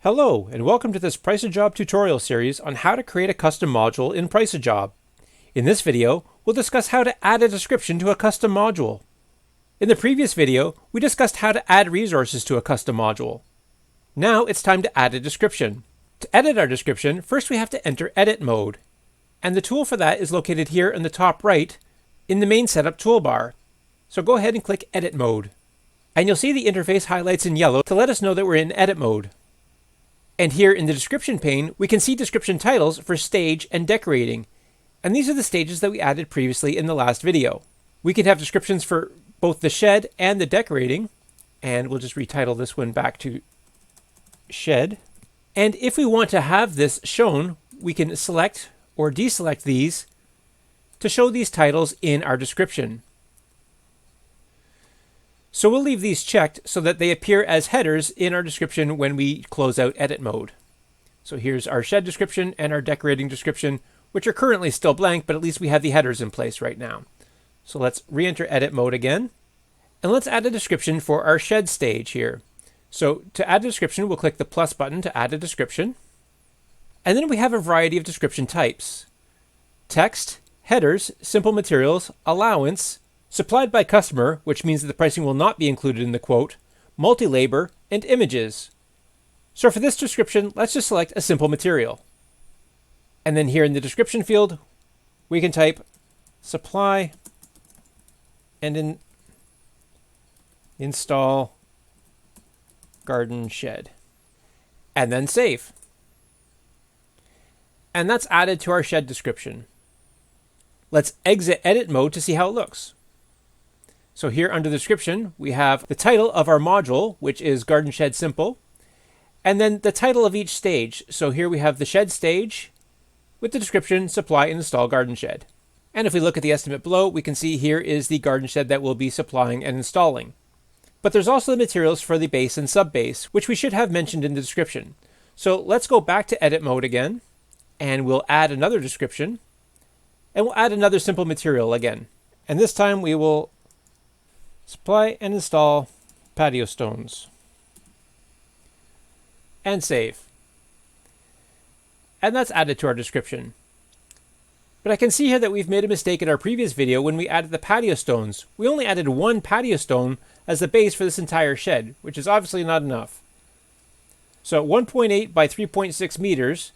Hello, and welcome to this PriceAJob tutorial series on how to create a custom module in PriceAJob. In this video, we'll discuss how to add a description to a custom module. In the previous video, we discussed how to add resources to a custom module. Now it's time to add a description. To edit our description, first we have to enter edit mode. And the tool for that is located here in the top right in the main setup toolbar. So go ahead and click edit mode. And you'll see the interface highlights in yellow to let us know that we're in edit mode. And here in the description pane, we can see description titles for stage and decorating. And these are the stages that we added previously in the last video. We can have descriptions for both the shed and the decorating. And we'll just retitle this one back to shed. And if we want to have this shown, we can select or deselect these to show these titles in our description. So we'll leave these checked so that they appear as headers in our description when we close out edit mode. So here's our shed description and our decorating description, which are currently still blank, but at least we have the headers in place right now. So let's re-enter edit mode again. And let's add a description for our shed stage here. So to add a description, we'll click the plus button to add a description. And then we have a variety of description types: text, headers, simple materials, allowance, supplied by customer, which means that the pricing will not be included in the quote, multi-labor, and images. So for this description, let's just select a simple material. And then here in the description field, we can type supply and install garden shed. And then save. And that's added to our shed description. Let's exit edit mode to see how it looks. So here under the description, we have the title of our module, which is Garden Shed Simple, and then the title of each stage. So here we have the shed stage with the description, supply and install garden shed. And if we look at the estimate below, we can see here is the garden shed that we'll be supplying and installing. But there's also the materials for the base and sub base, which we should have mentioned in the description. So let's go back to edit mode again, and we'll add another description, and we'll add another simple material again. And this time we will supply and install patio stones. And save. And that's added to our description. But I can see here that we've made a mistake in our previous video when we added the patio stones. We only added one patio stone as the base for this entire shed, which is obviously not enough. So 1.8 by 3.6 meters,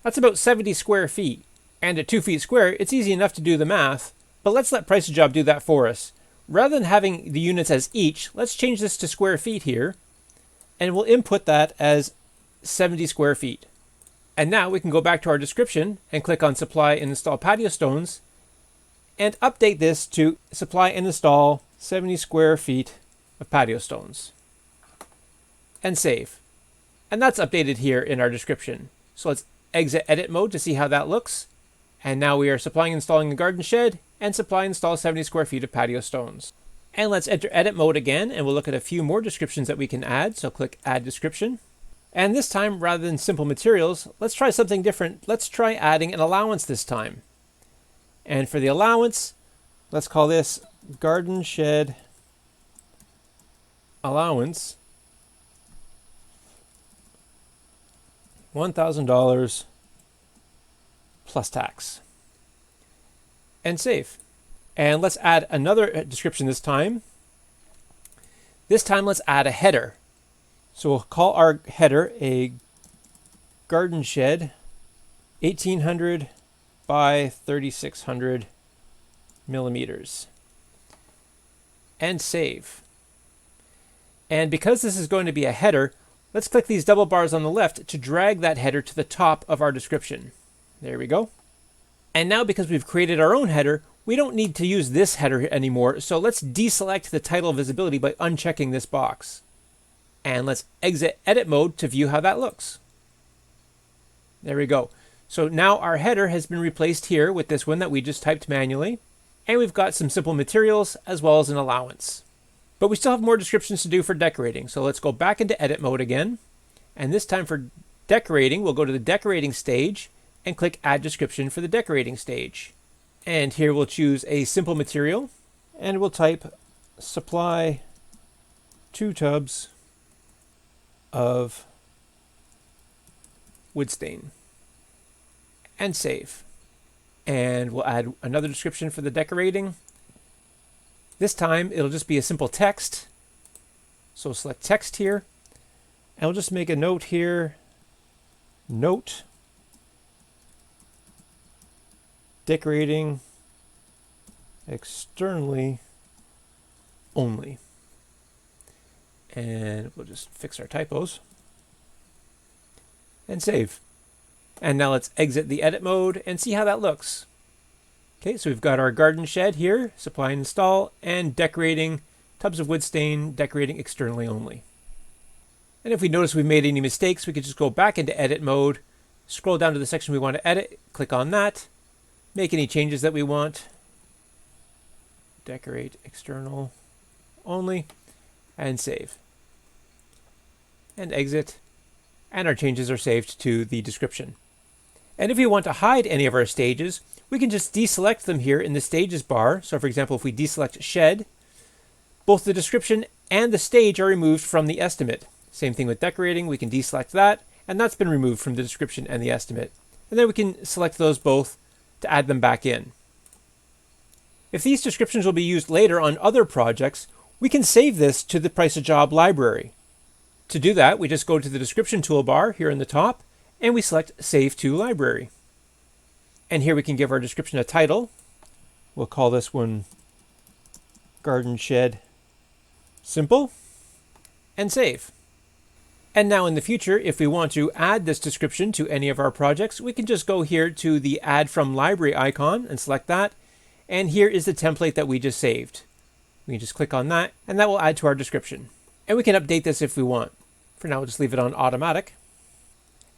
that's about 70 square feet. And at 2 feet square, it's easy enough to do the math, but let's let PriceAJob do that for us. Rather than having the units as each, let's change this to square feet here, and we'll input that as 70 square feet. And now we can go back to our description and click on supply and install patio stones and update this to supply and install 70 square feet of patio stones. And save. And that's updated here in our description. So let's exit edit mode to see how that looks. And now we are supplying and installing a garden shed and supply and install 70 square feet of patio stones. And let's enter edit mode again, and we'll look at a few more descriptions that we can add. So click add description. And this time, rather than simple materials, let's try something different. Let's try adding an allowance this time. And for the allowance, let's call this garden shed allowance $1,000 plus tax. And save. And let's add another description this time. This time let's add a header. So we'll call our header a garden shed 1800 by 3600 millimeters. And save. And because this is going to be a header, let's click these double bars on the left to drag that header to the top of our description. There we go. And now because we've created our own header, we don't need to use this header anymore, so let's deselect the title visibility by unchecking this box. And let's exit edit mode to view how that looks. There we go. So now our header has been replaced here with this one that we just typed manually, and we've got some simple materials as well as an allowance. But we still have more descriptions to do for decorating, so let's go back into edit mode again. And this time for decorating, we'll go to the decorating stage and click add description for the decorating stage. And here we'll choose a simple material, and we'll type supply 2 tubs of wood stain. And save. And we'll add another description for the decorating. This time it'll just be a simple text. So select text here. And we'll just make a note here. Note. Decorating externally only. And we'll just fix our typos. And save. And now let's exit the edit mode and see how that looks. Okay, so we've got our garden shed here, supply and install, and decorating tubs of wood stain, decorating externally only. And if we notice we've made any mistakes, we could just go back into edit mode, scroll down to the section we want to edit, click on that, make any changes that we want, decorate external only, and save. And exit, and our changes are saved to the description. And if we want to hide any of our stages, we can just deselect them here in the stages bar. So for example, if we deselect shed, both the description and the stage are removed from the estimate. Same thing with decorating, we can deselect that, and that's been removed from the description and the estimate. And then we can select those both to add them back in. If these descriptions will be used later on other projects, we can save this to the PriceAJob library. To do that, we just go to the description toolbar here in the top, and we select Save to Library. And here we can give our description a title. We'll call this one Garden Shed Simple, and save. And now in the future, if we want to add this description to any of our projects, we can just go here to the Add from Library icon and select that. And here is the template that we just saved. We can just click on that, and that will add to our description. And we can update this if we want. For now, we'll just leave it on automatic.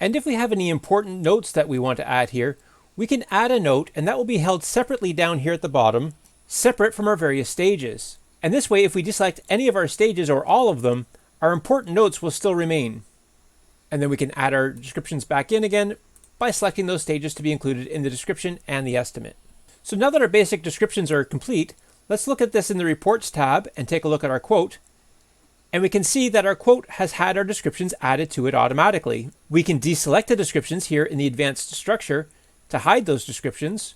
And if we have any important notes that we want to add here, we can add a note, and that will be held separately down here at the bottom, separate from our various stages. And this way, if we deselect any of our stages or all of them, our important notes will still remain. And then we can add our descriptions back in again by selecting those stages to be included in the description and the estimate. So now that our basic descriptions are complete, let's look at this in the Reports tab and take a look at our quote. And we can see that our quote has had our descriptions added to it automatically. We can deselect the descriptions here in the advanced structure to hide those descriptions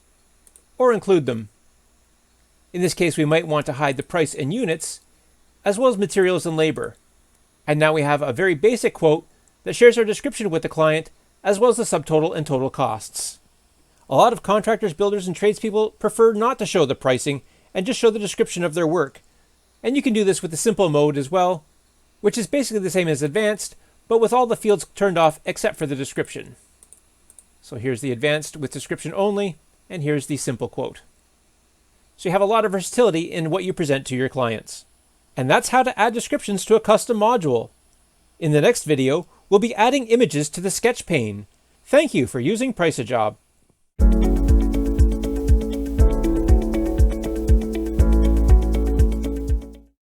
or include them. In this case, we might want to hide the price and units, as well as materials and labor. And now we have a very basic quote that shares our description with the client, as well as the subtotal and total costs. A lot of contractors, builders, and tradespeople prefer not to show the pricing and just show the description of their work. And you can do this with the simple mode as well, which is basically the same as advanced, but with all the fields turned off except for the description. So here's the advanced with description only, and here's the simple quote. So you have a lot of versatility in what you present to your clients. And that's how to add descriptions to a custom module. In the next video, we'll be adding images to the sketch pane. Thank you for using PriceAJob.